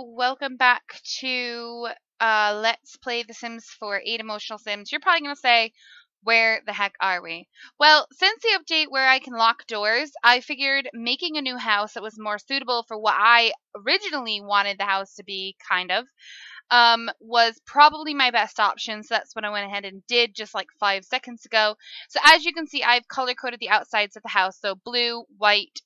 welcome back to Let's Play The Sims 4 8 Emotional Sims. You're probably going to say, where the heck are we? Well, since the update where I can lock doors, I figured making a new house that was more suitable for what I originally wanted the house to be, was probably my best option. So that's what I went ahead and did just like 5 seconds ago. So as you can see, I've color-coded the outsides of the house. So blue, white,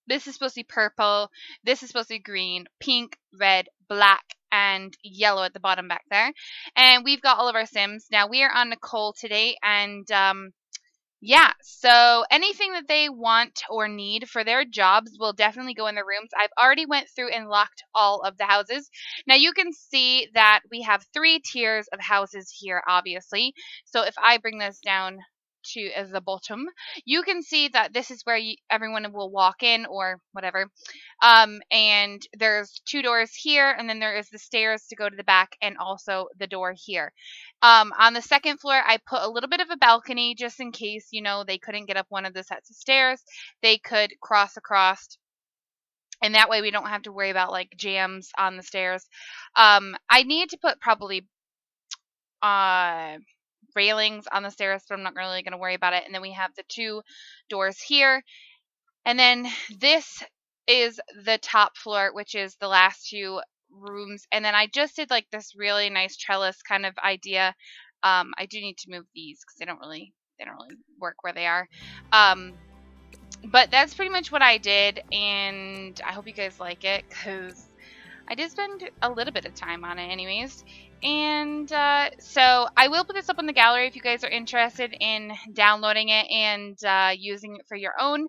this is supposed to be purple, this is supposed to be green, pink, red, black, and yellow at the bottom back there. And we've got all of our Sims. Now, we are on Nicole today, and yeah, so anything that they want or need for their jobs will definitely go in their rooms. I've already went through and locked all of the houses. Now, you can see that we have 3 tiers of houses here, obviously. So if I bring this down to the bottom, you can see that this is where everyone will walk in or whatever, and there's 2 doors here, and then there is the stairs to go to the back, and also the door here. On the second floor, I put a little bit of a balcony just in case, you know, they couldn't get up one of the sets of stairs. They could cross across, and that way we don't have to worry about like jams on the stairs. I need to put probably railings on the stairs, but I'm not really going to worry about it. And then we have the 2 doors here, and then this is the top floor, which is the last 2 rooms. And then I just did like this really nice trellis kind of idea. I do need to move these because they don't really work where they are. But that's pretty much what I did, and I hope you guys like it because I did spend a little bit of time on it anyways. And so I will put this up in the gallery if you guys are interested in downloading it and using it for your own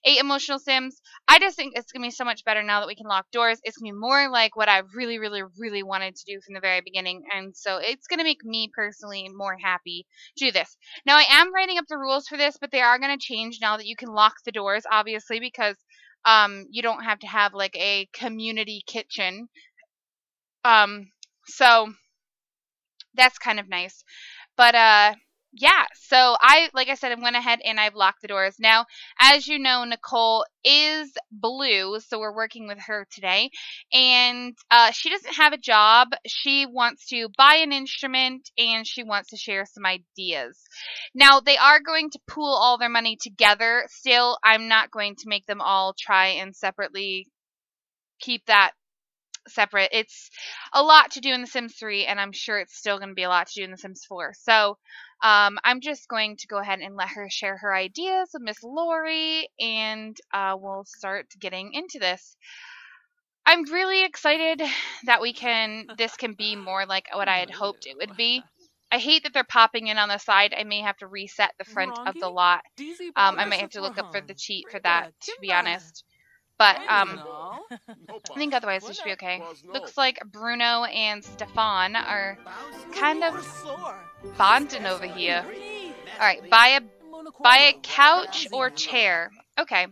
8 emotional Sims. I just think it's going to be so much better now that we can lock doors. It's going to be more like what I really wanted to do from the very beginning. And so it's going to make me personally more happy to do this. Now, I am writing up the rules for this, but they are going to change now that you can lock the doors, obviously, because you don't have to have like a community kitchen. So that's kind of nice. But yeah, so like I said, I went ahead and I've locked the doors. Now, as you know, Nicole is blue, so we're working with her today. And she doesn't have a job. She wants to buy an instrument, and she wants to share some ideas. Now, they are going to pool all their money together. Still, I'm not going to make them all try and separately keep that separate. It's a lot to do in The Sims 3, and I'm sure it's still going to be a lot to do in The Sims 4. So I'm just going to go ahead and let her share her ideas with Miss Lori, and we'll start getting into this. I'm really excited that this can be more like what I had hoped it would be. I hate that they're popping in on the side. I may have to reset the front of the lot. I might have to look up for the cheat for that, to be honest. But I think otherwise it should be okay. Looks like Bruno and Stefan are kind of bonding over here. Alright, buy a couch or chair. Okay.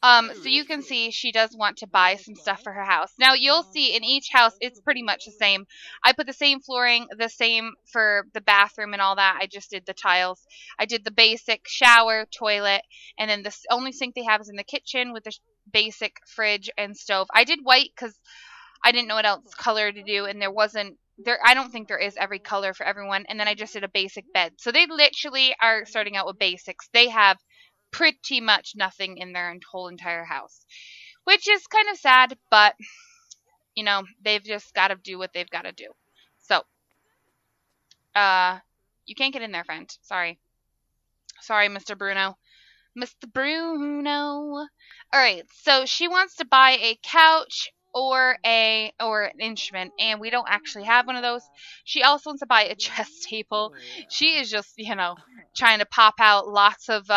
So you can see she does want to buy some stuff for her house. Now you'll see in each house it's pretty much the same. I put the same flooring, the same for the bathroom and all that. I just did the tiles. I did the basic shower, toilet, and then the only sink they have is in the kitchen with the basic fridge and stove. I did white because I didn't know what else color to do, and I don't think there is every color for everyone. And then I just did a basic bed. So they literally are starting out with basics. They have pretty much nothing in their whole entire house, which is kind of sad, but you know, they've just got to do what they've got to do. So you can't get in there, friend. Sorry, Mr. Bruno. Mr. Bruno. Alright, so she wants to buy a couch or an instrument, and we don't actually have one of those. She also wants to buy a chess table. She is just, you know, trying to pop out lots of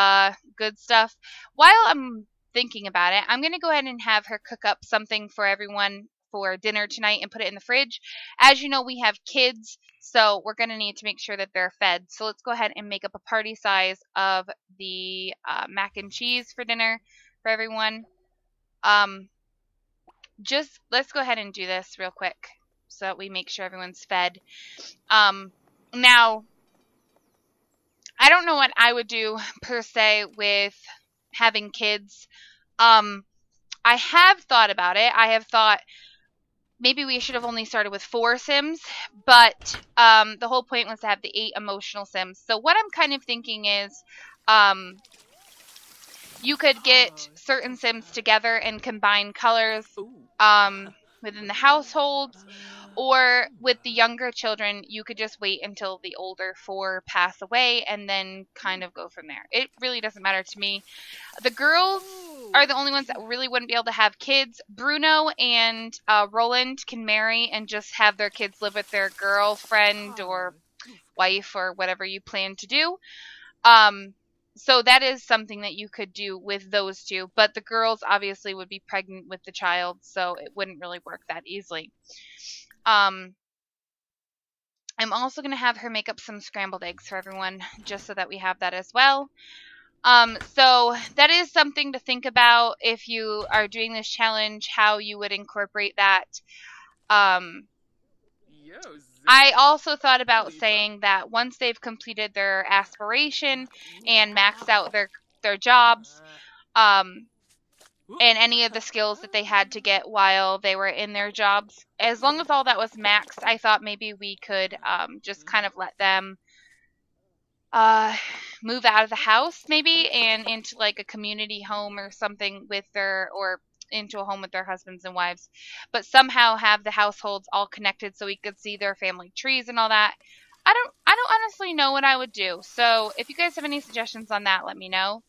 good stuff. While I'm thinking about it, I'm going to go ahead and have her cook up something for everyone for dinner tonight and put it in the fridge. As you know, we have kids, so we're going to need to make sure that they're fed. So let's go ahead and make up a party size of the mac and cheese for dinner for everyone. Let's go ahead and do this real quick so that we make sure everyone's fed. Now, I don't know what I would do per se with having kids. I have thought about it. I have thought maybe we should have only started with 4 Sims, but the whole point was to have the 8 emotional Sims. So what I'm kind of thinking is, you could get certain Sims together and combine colors within the households, or with the younger children, you could just wait until the older 4 pass away and then kind of go from there. It really doesn't matter to me. The girls are the only ones that really wouldn't be able to have kids. Bruno and Roland can marry and just have their kids live with their girlfriend or wife or whatever you plan to do. So that is something that you could do with those 2. But the girls obviously would be pregnant with the child, so it wouldn't really work that easily. I'm also going to have her make up some scrambled eggs for everyone, just so that we have that as well. So that is something to think about if you are doing this challenge, how you would incorporate that. I also thought about saying that once they've completed their aspiration and maxed out their jobs, and any of the skills that they had to get while they were in their jobs, as long as all that was maxed, I thought maybe we could just kind of let them move out of the house maybe and into like a community home or something with or into a home with their husbands and wives, but somehow have the households all connected so we could see their family trees and all that. I don't honestly know what I would do. So if you guys have any suggestions on that, let me know.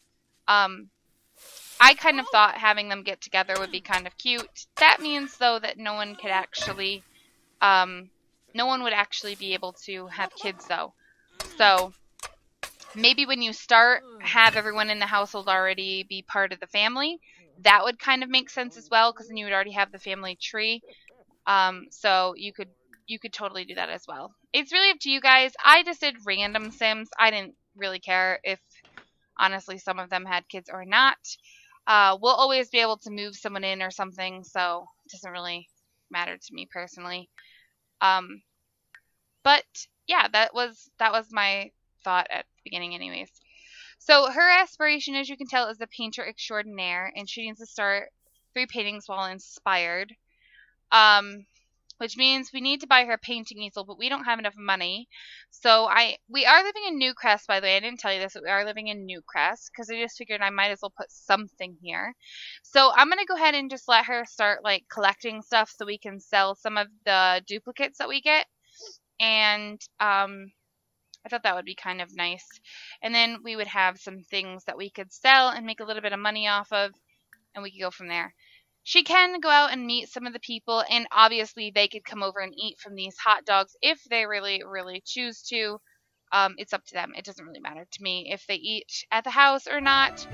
I kind of thought having them get together would be kind of cute. That means though that no one could actually no one would actually be able to have kids though. So maybe when you start, have everyone in the household already be part of the family. That would kind of make sense as well, because then you would already have the family tree. So you could totally do that as well. It's really up to you guys. I just did random Sims. I didn't really care if, honestly, some of them had kids or not. We'll always be able to move someone in or something, so it doesn't really matter to me personally. But yeah, that was my thought at the beginning anyways. So her aspiration, as you can tell, is a painter extraordinaire, and she needs to start 3 paintings while inspired. Which means we need to buy her a painting easel, but we don't have enough money. So we are living in Newcrest, by the way. I didn't tell you this, but we are living in Newcrest because I just figured I might as well put something here. So I'm going to go ahead and just let her start like collecting stuff so we can sell some of the duplicates that we get. And I thought that would be kind of nice. And then we would have some things that we could sell and make a little bit of money off of, and we could go from there. She can go out and meet some of the people, and obviously they could come over and eat from these hot dogs if they really, really choose to. It's up to them. It doesn't really matter to me if they eat at the house or not.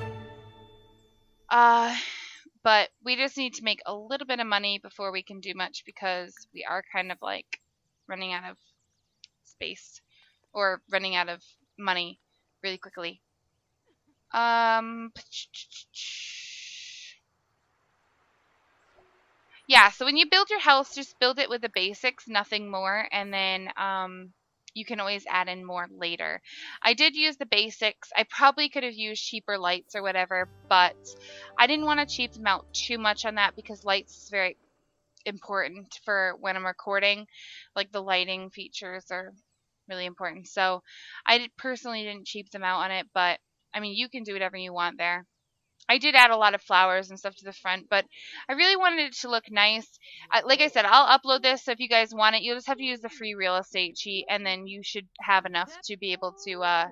But we just need to make a little bit of money before we can do much, because we are kind of like running out of space. Or running out of money really quickly. Yeah, so when you build your house, just build it with the basics, nothing more, and then you can always add in more later. I did use the basics. I probably could have used cheaper lights or whatever, but I didn't want to cheap them out too much on that because lights is very important for when I'm recording. Like the lighting features are really important. So I personally didn't cheap them out on it, but I mean, you can do whatever you want there. I did add a lot of flowers and stuff to the front, but I really wanted it to look nice. Like I said, I'll upload this, so if you guys want it, you'll just have to use the free real estate cheat, and then you should have enough to be able to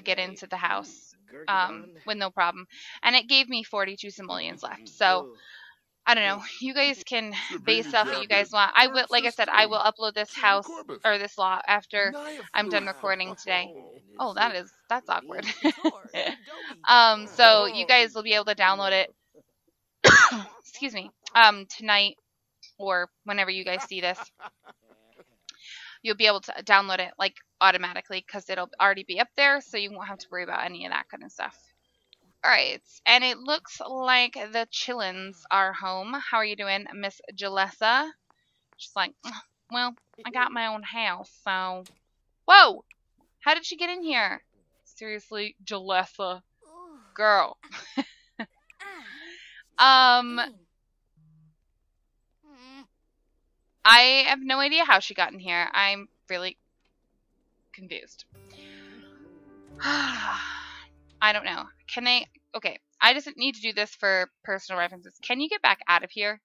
get into the house with no problem. And it gave me 42 simoleons left. So I don't know. You guys can base off what you guys want. I will, like I said, I will upload this house or this lot after I'm done recording today. Oh, that's awkward. So you guys will be able to download it. Excuse me. Tonight or whenever you guys see this, you'll be able to download it like automatically because it'll already be up there, so you won't have to worry about any of that kind of stuff. Alright, and it looks like the Chillins are home. How are you doing, Miss Jalessa? She's like, well, I got my own house, so... Whoa! How did she get in here? Seriously, Jalessa. Girl. I have no idea how she got in here. I'm really confused. I don't know. Can they... Okay, I just need to do this for personal references. Can you get back out of here?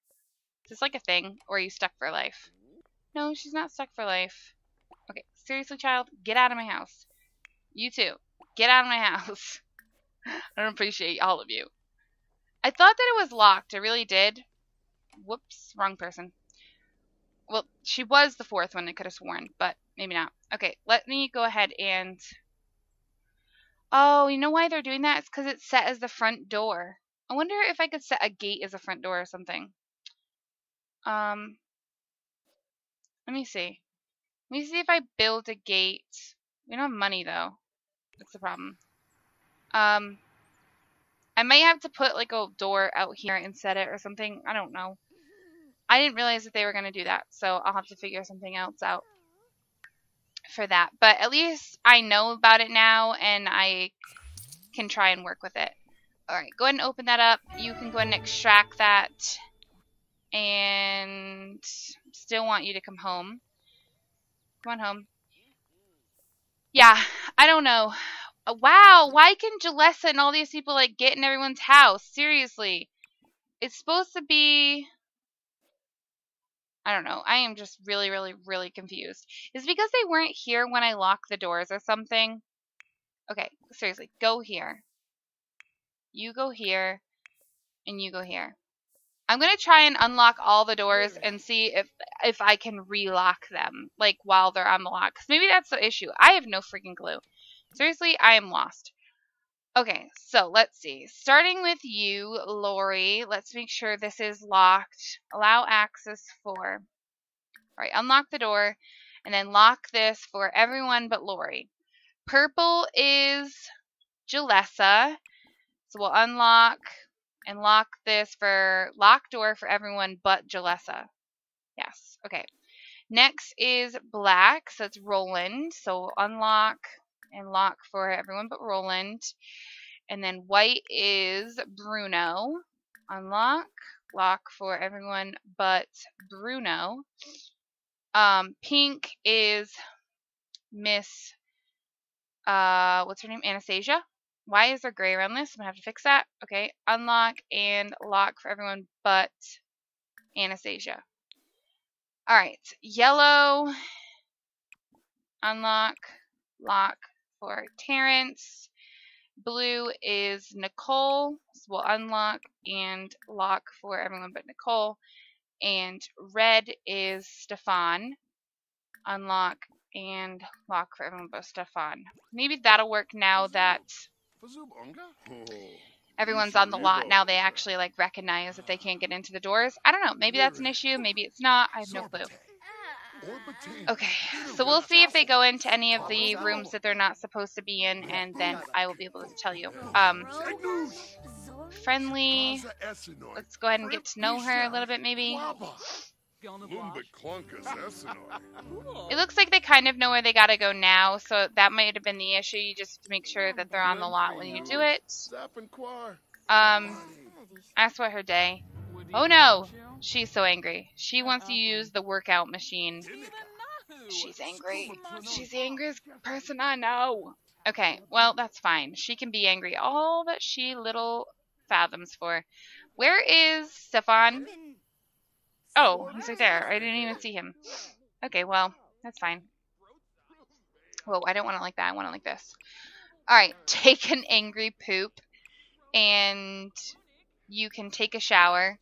Is this like a thing? Or are you stuck for life? No, she's not stuck for life. Okay, seriously, child? Get out of my house. You too. Get out of my house. I don't appreciate all of you. I thought that it was locked. I really did. Whoops, wrong person. Well, she was the fourth one, I could have sworn, but maybe not. Okay, let me go ahead and... Oh, you know why they're doing that? It's because it's set as the front door. I wonder if I could set a gate as a front door or something. Let me see. Let me see if I build a gate. We don't have money, though. That's the problem. I might have to put, like, a door out here and set it or something. I don't know. I didn't realize that they were going to do that, so I'll have to figure something else out for that. But at least I know about it now, and I can try and work with it. Alright, go ahead and open that up. You can go ahead and extract that. And still want you to come home. Come on home. Yeah, I don't know. Wow, why can Jalessa and all these people, like, get in everyone's house? Seriously. It's supposed to be... I don't know. I am just really, really, really confused. Is it because they weren't here when I locked the doors or something? Okay, seriously, go here. You go here, and you go here. I'm going to try and unlock all the doors and see if I can relock them, like, while they're on the lock. Because maybe that's the issue. I have no freaking clue. Seriously, I am lost. Okay, so let's see. Starting with you, Lori. Let's make sure this is locked. Allow access for. Alright, unlock the door. And then lock this for everyone but Lori. Purple is Jalessa. So we'll unlock and lock this for lock door for everyone but Jalessa. Yes, okay. Next is black. So it's Roland. So we'll unlock and lock for everyone but Roland. And then white is Bruno. Unlock, lock for everyone but Bruno. Pink is Miss, what's her name? Anastasia. Why is there gray around this? I'm gonna have to fix that. Okay, unlock and lock for everyone but Anastasia. Alright, yellow. Unlock, lock for Terrence. Blue is Nicole, so we'll unlock and lock for everyone but Nicole. And red is Stefan. Unlock and lock for everyone but Stefan. Maybe that'll work now that everyone's on the lot. Now they actually, like, recognize that they can't get into the doors. I don't know. Maybe that's an issue. Maybe it's not. I have no clue. Okay, so we'll see if they go into any of the rooms that they're not supposed to be in, and then I will be able to tell you. Friendly. Let's go ahead and get to know her a little bit, maybe. It looks like they kind of know where they gotta go now, so that might have been the issue. You just make sure that they're on the lot when you do it. Ask what her day. Oh no! She's so angry. She wants to use the workout machine. She's angry. She's the angriest person I know. Okay, well, that's fine. She can be angry all that she little fathoms for. Where is Stefan? Oh, he's right there. I didn't even see him. Okay, well, that's fine. Whoa, I don't want it like that. I want it like this. Alright, take an angry poop. And you can take a shower.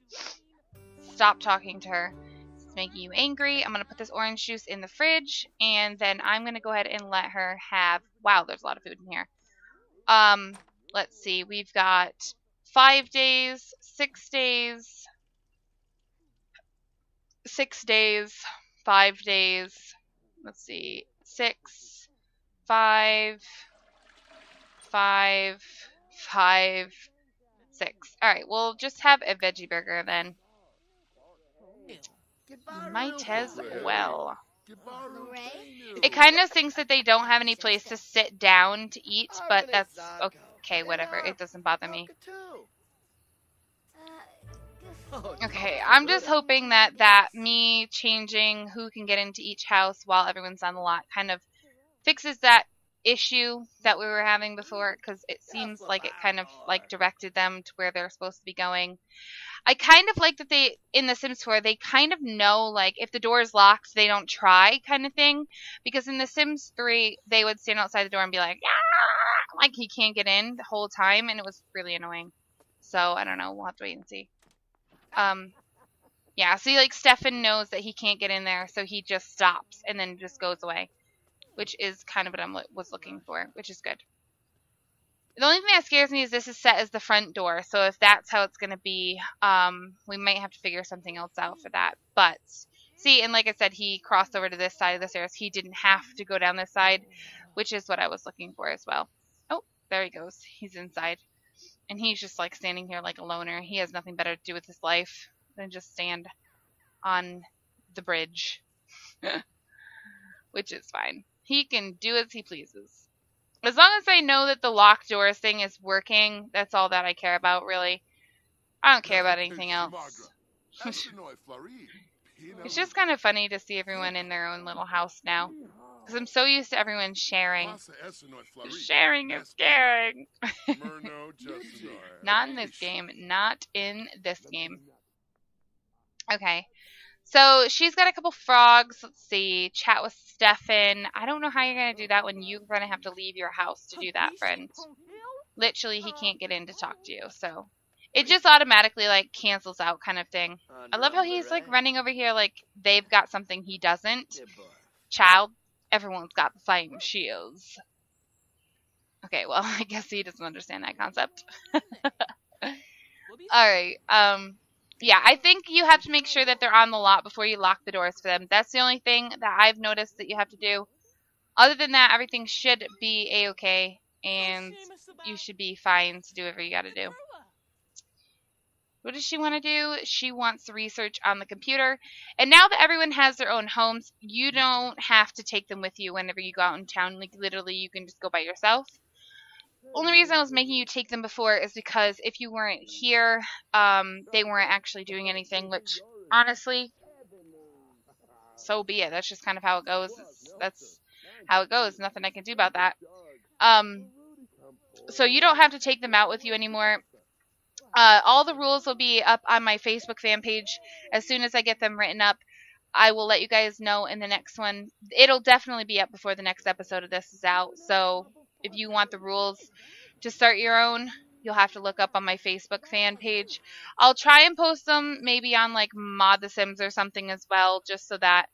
Stop talking to her. It's making you angry. I'm going to put this orange juice in the fridge. And then I'm going to go ahead and let her have... Wow, there's a lot of food in here. Let's see. We've got 5 days, 6 days, 6 days, 5 days. Let's see. 6, 5, 5, 5, 6. Alright, we'll just have a veggie burger then. Might as well. It kind of thinks that they don't have any place to sit down to eat, but that's okay, whatever. It doesn't bother me. Okay, I'm just hoping that me changing who can get into each house while everyone's on the lot kind of fixes that issue that we were having before, because it seems like it kind of like directed them to where they're supposed to be going. I kind of like that they, in The Sims 4, they kind of know, like, if the door is locked, they don't try kind of thing. Because in The Sims 3, they would stand outside the door and be like he can't get in the whole time, and it was really annoying. So, I don't know. We'll have to wait and see. Yeah, see, like, Stefan knows that he can't get in there, so he just stops and then just goes away, which is kind of what I was looking for, which is good. The only thing that scares me is this is set as the front door, so if that's how it's going to be, we might have to figure something else out for that. But, see, and like I said, he crossed over to this side of the stairs. He didn't have to go down this side, which is what I was looking for as well. Oh, there he goes. He's inside. And he's just, like, standing here like a loner. He has nothing better to do with his life than just stand on the bridge, which is fine. He can do as he pleases. As long as I know that the locked doors thing is working, that's all that I care about, really. I don't care about anything else. It's just kind of funny to see everyone in their own little house now. Because I'm so used to everyone sharing. Sharing is caring. Not in this game. Not in this game. Okay. So she's got a couple frogs. Let's see. Chat with Stefan. I don't know how you're going to do that when you're going to have to leave your house to do that, friend. Literally, he can't get in to talk to you. So it just automatically, like, cancels out kind of thing. I love how he's, like, running over here like they've got something he doesn't. Child, everyone's got the same shields. Okay, well, I guess he doesn't understand that concept. Alright, yeah, I think you have to make sure that they're on the lot before you lock the doors for them. That's the only thing that I've noticed that you have to do. Other than that, everything should be a-okay, and you should be fine to do whatever you gotta do. What does she want to do? She wants to research on the computer. And now that everyone has their own homes, you don't have to take them with you whenever you go out in town. Like, literally, you can just go by yourself. Only reason I was making you take them before is because if you weren't here, they weren't actually doing anything, which, honestly, so be it. That's just kind of how it goes. That's how it goes. Nothing I can do about that. So you don't have to take them out with you anymore. All the rules will be up on my Facebook fan page. As soon as I get them written up, I will let you guys know in the next one. It'll definitely be up before the next episode of this is out. So if you want the rules to start your own, you'll have to look up on my Facebook fan page. I'll try and post them maybe on, like, Mod The Sims or something as well, just so that,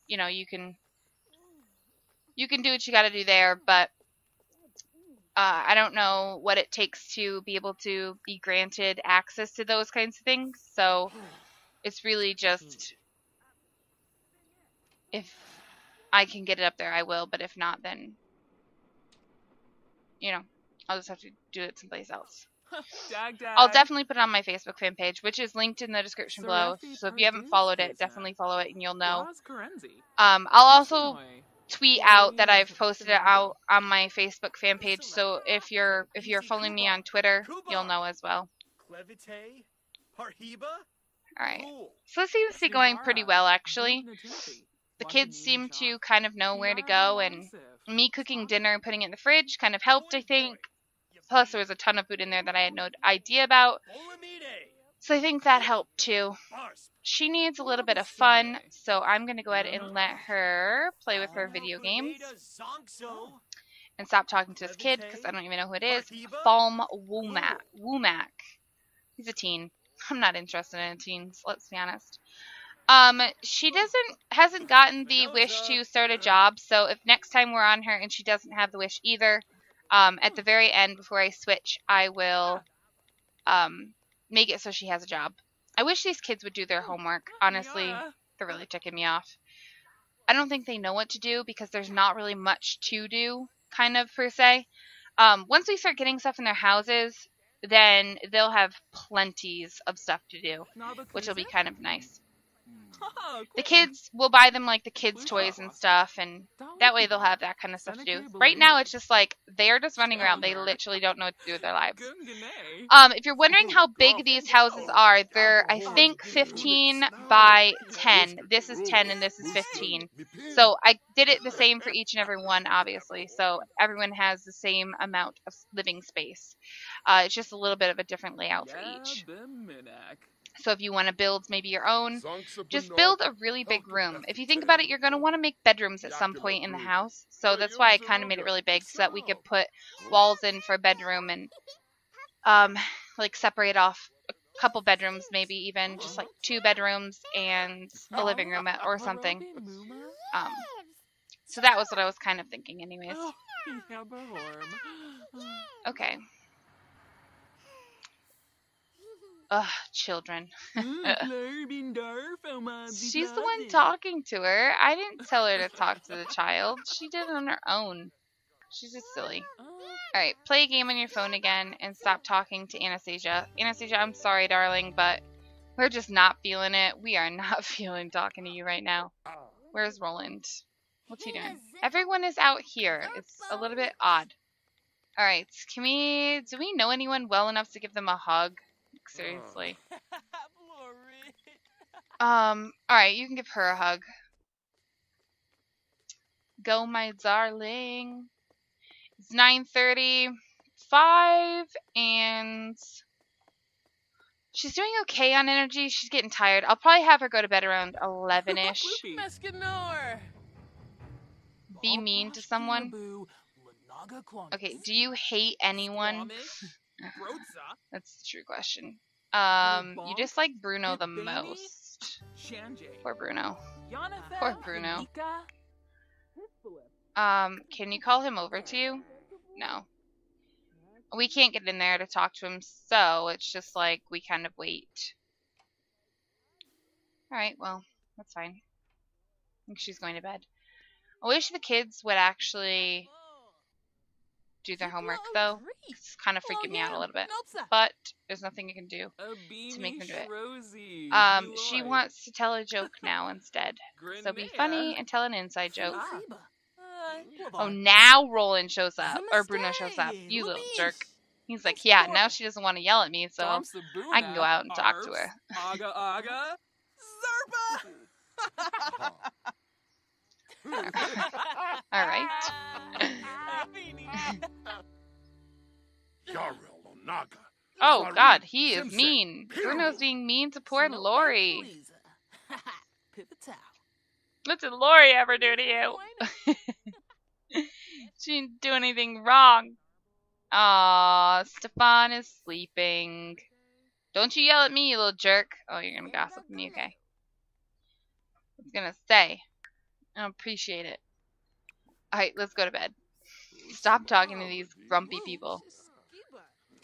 you know, you can do what you got to do there. But I don't know what it takes to be able to be granted access to those kinds of things. So it's really just, if I can get it up there, I will. But if not, then, you know, I'll just have to do it someplace else. I'll definitely put it on my Facebook fan page, which is linked in the description below. So if you haven't followed it, definitely follow it and you'll know. I'll also tweet out that I've posted it out on my Facebook fan page. So if you're following me on Twitter, you'll know as well. Alright. So this seems to be going pretty well, actually. The kids seem to kind of know where to go, and me cooking dinner and putting it in the fridge kind of helped, I think. Plus, there was a ton of food in there that I had no idea about. So I think that helped, too. She needs a little bit of fun, so I'm going to go ahead and let her play with her video games. And stop talking to this kid, because I don't even know who it is. Falm Womack. He's a teen. I'm not interested in teens, let's be honest. She hasn't gotten the wish to start a job, so if next time we're on her and she doesn't have the wish either, at the very end before I switch, I will make it so she has a job. I wish these kids would do their homework. Honestly, they're really ticking me off. I don't think they know what to do because there's not really much to do, kind of, per se. Once we start getting stuff in their houses, then they'll have plenties of stuff to do, which will be kind of nice. The kids, will buy them like the kids' toys and stuff, and that way they'll have that kind of stuff to do. Right now, it's just like they're just running around. They literally don't know what to do with their lives. If you're wondering how big these houses are, they're, I think, 15 by 10. This is 10 and this is 15. So I did it the same for each and every one, obviously. So everyone has the same amount of living space. It's just a little bit of a different layout for each. So if you want to build maybe your own, just build a really big room. If you think about it, you're going to want to make bedrooms at some point in the house. So that's why I kind of made it really big, so that we could put walls in for a bedroom and like separate off a couple bedrooms, maybe even just like 2 bedrooms and a living room or something. So that was what I was kind of thinking anyways. Okay. Ugh, children. She's the one talking to her. I didn't tell her to talk to the child. She did it on her own. She's just silly. Alright, play a game on your phone again and stop talking to Anastasia. Anastasia, I'm sorry, darling, but we're just not feeling it. We are not feeling talking to you right now. Where's Roland? What's he doing? Everyone is out here. It's a little bit odd. Alright, do we know anyone well enough to give them a hug? Seriously. Alright, you can give her a hug. Go, my darling. It's 9:35, and she's doing okay on energy. She's getting tired. I'll probably have her go to bed around 11-ish. Be mean to someone. Okay, do you hate anyone? That's the true question. You dislike Bruno the most. Poor Bruno. Poor Bruno. Can you call him over to you? No. We can't get in there to talk to him, so it's just like we kind of wait. Alright, well, that's fine. I think she's going to bed. I wish the kids would actually do their homework, though. It's kind of freaking me out a little bit. But there's nothing you can do to make them do it. She wants to tell a joke now instead. So be funny and tell an inside joke. Oh, now Roland shows up. Or Bruno shows up. You little jerk. He's like, yeah, now she doesn't want to yell at me, so I can go out and talk to her. Alright. Oh, God, he is mean. Bruno's being mean to poor Lori. What did Lori ever do to you? She didn't do anything wrong. Aw, Stefan is sleeping. Don't you yell at me, you little jerk. Oh, you're gonna gossip at me, okay. I was gonna say. I don't appreciate it. Alright, let's go to bed. Stop talking to these grumpy people.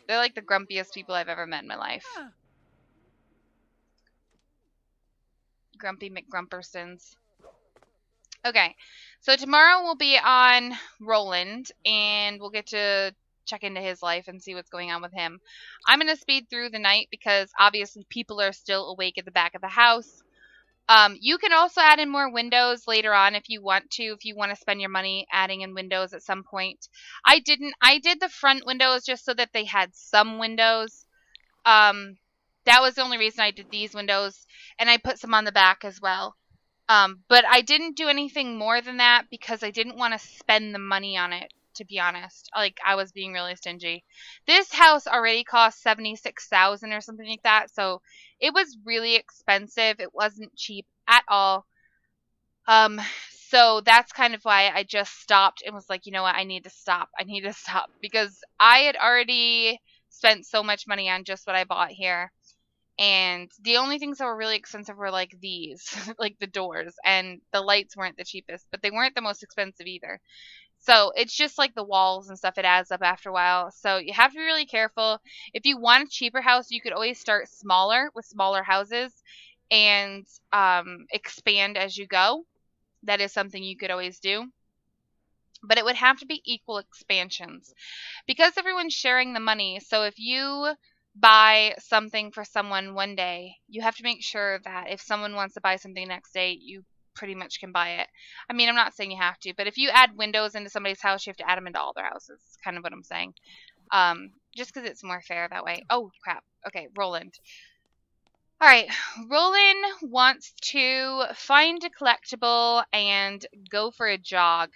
They're like the grumpiest people I've ever met in my life. Grumpy McGrumpersons. Okay, so tomorrow we'll be on Roland, and we'll get to check into his life and see what's going on with him. I'm going to speed through the night because obviously people are still awake at the back of the house. You can also add in more windows later on if you want to spend your money adding in windows at some point. I didn't. I did the front windows just so that they had some windows. That was the only reason I did these windows, and I put some on the back as well. But I didn't do anything more than that because I didn't want to spend the money on it, to be honest. Like, I was being really stingy. This house already cost $76,000 or something like that, so it was really expensive. It wasn't cheap at all. So that's kind of why I just stopped and was like, you know what, I need to stop. I need to stop because I had already spent so much money on just what I bought here. And the only things that were really expensive were like these, like the doors, and the lights weren't the cheapest, but they weren't the most expensive either. So it's just like the walls and stuff, it adds up after a while. So you have to be really careful. If you want a cheaper house, you could always start smaller with smaller houses and expand as you go. That is something you could always do. But it would have to be equal expansions because everyone's sharing the money. So if you buy something for someone one day, you have to make sure that if someone wants to buy something next day, you pretty much can buy it. I mean, I'm not saying you have to, but if you add windows into somebody's house, you have to add them into all their houses. That's kind of what I'm saying. Just because it's more fair that way. Oh, crap. Okay, Roland. All right, Roland wants to find a collectible and go for a jog.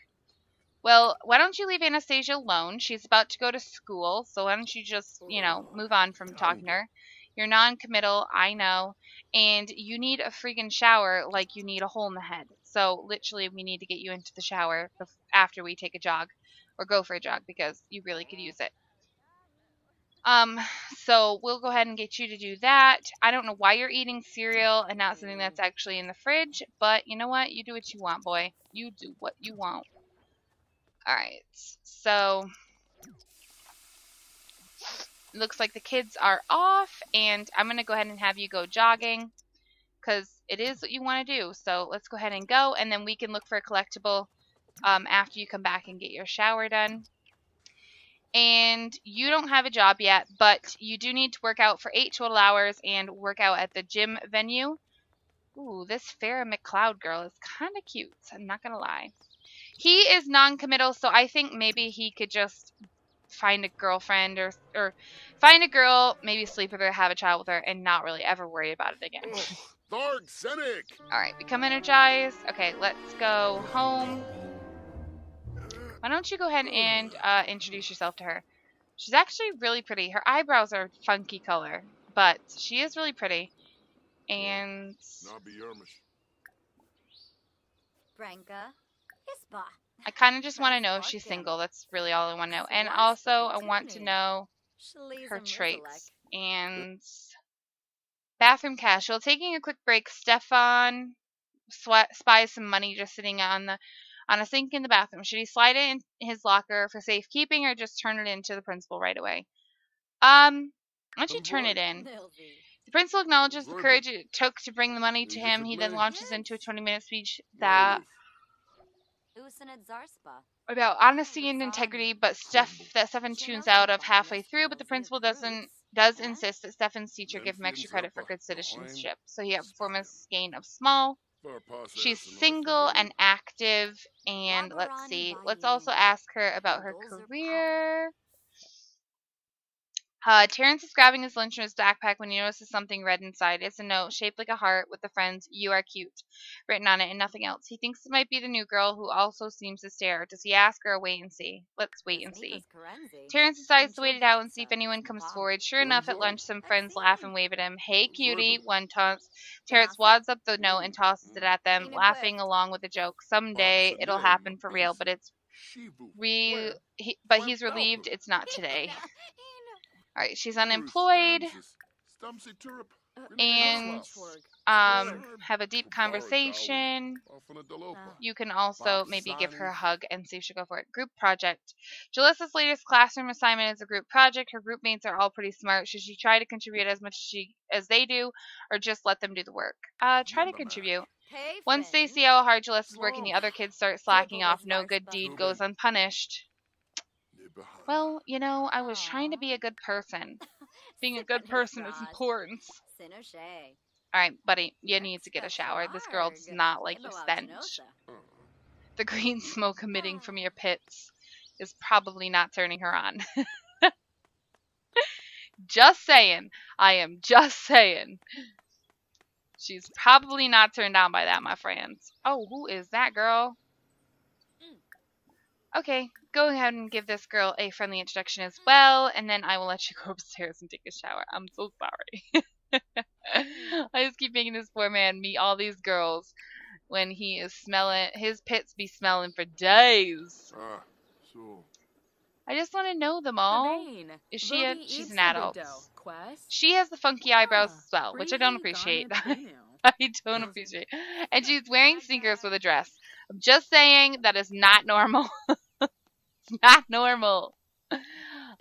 Well, why don't you leave Anastasia alone? She's about to go to school, so why don't you just, move on from talking to her? You're non-committal, I know, and you need a freaking shower like you need a hole in the head. So literally, we need to get you into the shower after we take a jog, or go for a jog, because you really could use it. So we'll go ahead and get you to do that. I don't know why you're eating cereal and not something that's actually in the fridge, but you know what? You do what you want, boy. You do what you want. Alright, so it looks like the kids are off, and I'm going to go ahead and have you go jogging, because it is what you want to do. So let's go ahead and go, and then we can look for a collectible after you come back and get your shower done. And you don't have a job yet, but you do need to work out for 8 total hours and work out at the gym venue. Ooh, this Farrah McCloud girl is kind of cute. I'm not going to lie. He is non-committal, so I think maybe he could just find a girlfriend or find a girl, maybe sleep with her, have a child with her, and not really ever worry about it again. Alright, become energized. Okay, let's go home. Why don't you go ahead and introduce yourself to her? She's actually really pretty. Her eyebrows are funky color, but she is really pretty. And I kind of just want to know if she's single. That's really all I want to know. And also, I want to know her traits. And bathroom casual. Taking a quick break, Stefan spies some money just sitting on a sink in the bathroom. Should he slide it in his locker for safekeeping or just turn it in to the principal right away? Why don't you turn it in? The principal acknowledges the courage it took to bring the money to him. He then launches into a 20-minute speech about honesty and integrity, but Stefan tunes out of halfway through. But the principal does insist that Stefan's teacher give him extra credit for good citizenship. So he has a performance gain of small. She's single and active, and let's see. Let's also ask her about her career. Terrence is grabbing his lunch from his backpack when he notices something red inside. It's a note shaped like a heart with the friends "You are cute" written on it and nothing else. He thinks it might be the new girl who also seems to stare. Does he ask her or wait and see? Let's wait and see. Terrence decides to wait it out and see if anyone comes forward. Sure enough, at lunch, some friends laugh and wave at him. "Hey, cutie," one taunts. Terrence wads up the note and tosses it at them, laughing along with the joke. Someday it'll happen for real, but he's relieved it's not today. Alright, she's unemployed, and have a deep conversation. You can also maybe give her a hug and see if she'll go for it. Group project. Jalissa's latest classroom assignment is a group project. Her group mates are all pretty smart. Should she try to contribute as much as they do, or just let them do the work? Try to contribute. Once they see how hard Jalissa's working, the other kids start slacking off. No good deed goes unpunished. Well, I was trying to be a good person. Being a good person is important. Alright, buddy, you need to get a shower. This girl does not like the stench. The green smoke emitting from your pits is probably not turning her on. Just saying. I am just saying. She's probably not turned on by that, my friends. Oh, who is that girl? Okay, go ahead and give this girl a friendly introduction as well, and then I will let you go upstairs and take a shower. I'm so sorry. I just keep making this poor man meet all these girls when he is his pits be smelling for days. I just want to know them all. She's an adult. She has the funky eyebrows as well, which I don't appreciate. I don't appreciate. And she's wearing sneakers with a dress. I'm just saying that is not normal. It's not normal.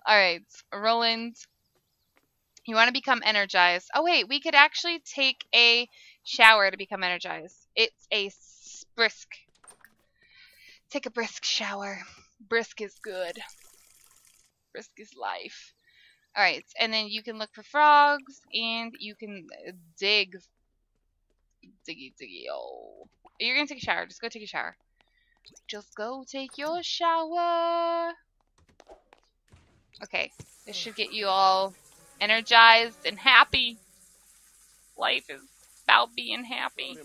Alright, Roland. You want to become energized. Oh, wait, we could actually take a shower to become energized. It's a brisk. Take a brisk shower. Brisk is good. Brisk is life. Alright, and then you can look for frogs, and you can dig. Diggy. Oh. You're gonna take a shower. Just go take a shower. Just go take your shower. Okay, this should get you all energized and happy. Life is about being happy.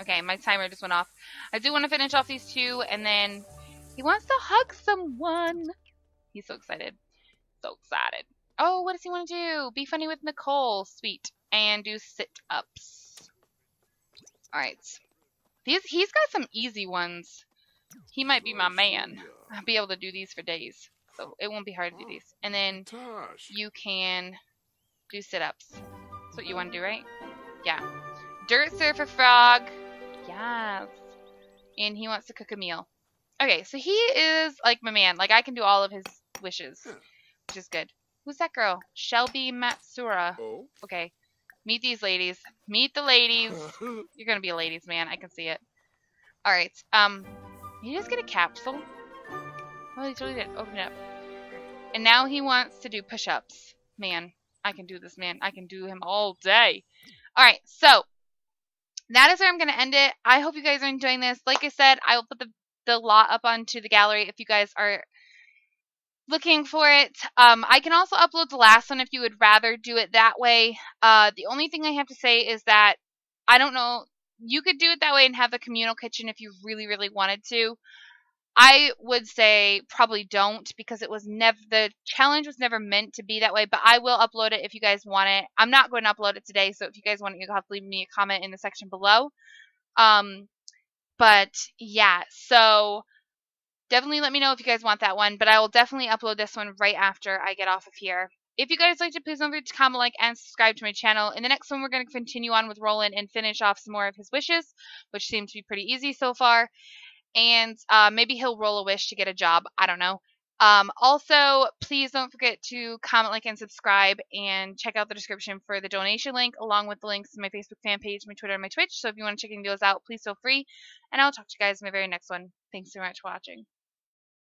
Okay, my timer just went off. I do want to finish off these two, and then he wants to hug someone. He's so excited. So excited. Oh, what does he want to do? Be funny with Nicole. Sweet. And do sit-ups. Alright. He's got some easy ones. He might be my man. I'll be able to do these for days. So it won't be hard to do these. And then you can do sit-ups. That's what you want to do, right? Yeah. Dirt surfer frog. Yes. And he wants to cook a meal. Okay, so he is like my man. Like, I can do all of his wishes, which is good. Who's that girl? Shelby Matsura. Oh. Okay. Meet these ladies. Meet the ladies. You're going to be a ladies' man. I can see it. Alright. He just get a capsule. Oh, he totally did. Open it up. And now he wants to do push-ups. Man, I can do this, man. I can do him all day. Alright, so that is where I'm going to end it. I hope you guys are enjoying this. Like I said, I will put the lot up onto the gallery if you guys are looking for it. I can also upload the last one if you would rather do it that way. The only thing I have to say is that I don't know. You could do it that way and have the communal kitchen if you really, really wanted to. I would say probably don't, because it was never, the challenge was never meant to be that way, but I will upload it if you guys want it. I'm not going to upload it today, so if you guys want it, you'll have to leave me a comment in the section below. But yeah, so definitely let me know if you guys want that one, but I will definitely upload this one right after I get off of here. If you guys liked it, please don't forget to comment, like, and subscribe to my channel. In the next one, we're going to continue on with Roland and finish off some more of his wishes, which seem to be pretty easy so far. And maybe he'll roll a wish to get a job. I don't know. Also, please don't forget to comment, like, and subscribe, and check out the description for the donation link, along with the links to my Facebook fan page, my Twitter, and my Twitch. So if you want to check those out, please feel free. And I'll talk to you guys in my very next one. Thanks so much for watching.